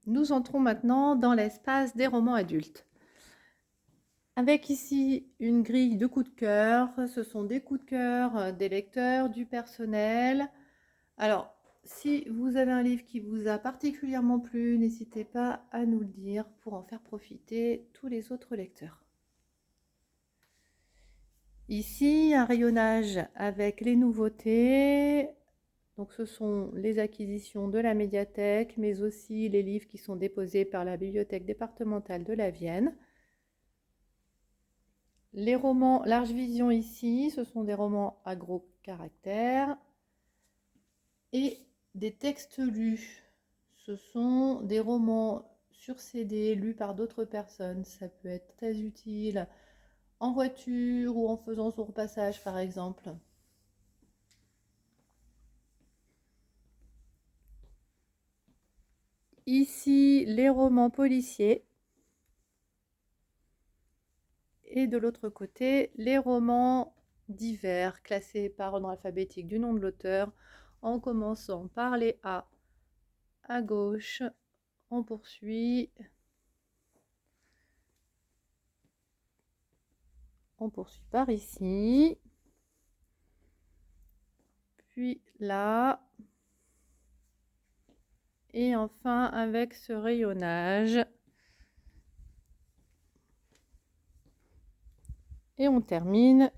Nous entrons maintenant dans l'espace des romans adultes. Avec ici une grille de coups de cœur. Ce sont des coups de cœur des lecteurs, du personnel. Alors, si vous avez un livre qui vous a particulièrement plu, n'hésitez pas à nous le dire pour en faire profiter tous les autres lecteurs. Ici, un rayonnage avec les nouveautés. Donc, ce sont les acquisitions de la médiathèque, mais aussi les livres qui sont déposés par la bibliothèque départementale de la Vienne. Les romans Large Vision ici, ce sont des romans à gros caractères. Et des textes lus. Ce sont des romans sur CD lus par d'autres personnes. Ça peut être très utile en voiture ou en faisant son repassage par exemple. Ici, les romans policiers. Et de l'autre côté, les romans divers, classés par ordre alphabétique du nom de l'auteur, en commençant par les A à gauche. On poursuit. On poursuit par ici. Puis là. Et enfin, avec ce rayonnage. Et on termine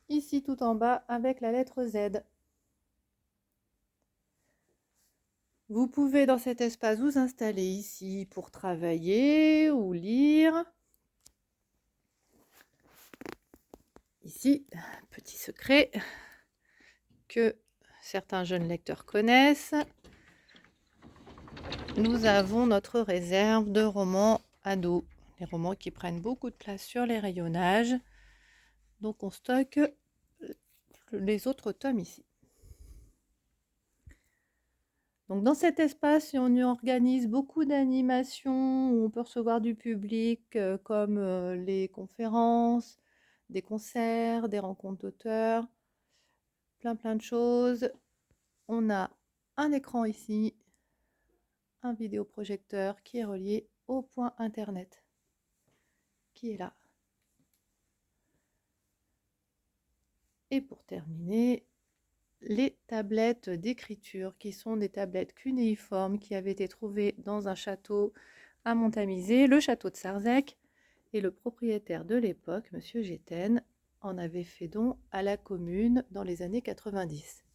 ici tout en bas avec la lettre Z. Vous pouvez dans cet espace vous installer ici pour travailler ou lire. Ici, petit secret que certains jeunes lecteurs connaissent. Nous avons notre réserve de romans ados. Les romans qui prennent beaucoup de place sur les rayonnages. Donc on stocke les autres tomes ici. Donc dans cet espace, on y organise beaucoup d'animations où on peut recevoir du public comme les conférences, des concerts, des rencontres d'auteurs, plein de choses. On a un écran ici, un vidéoprojecteur qui est relié au point internet qui est là. Et pour terminer, les tablettes d'écriture qui sont des tablettes cunéiformes qui avaient été trouvées dans un château à Montamisé, le château de Sarzec, et le propriétaire de l'époque, M. Géten, en avait fait don à la commune dans les années 90.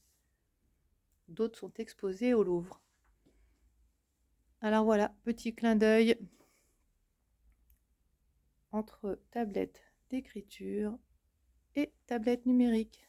D'autres sont exposés au Louvre. Alors voilà, petit clin d'œil entre tablettes d'écriture et tablettes numériques.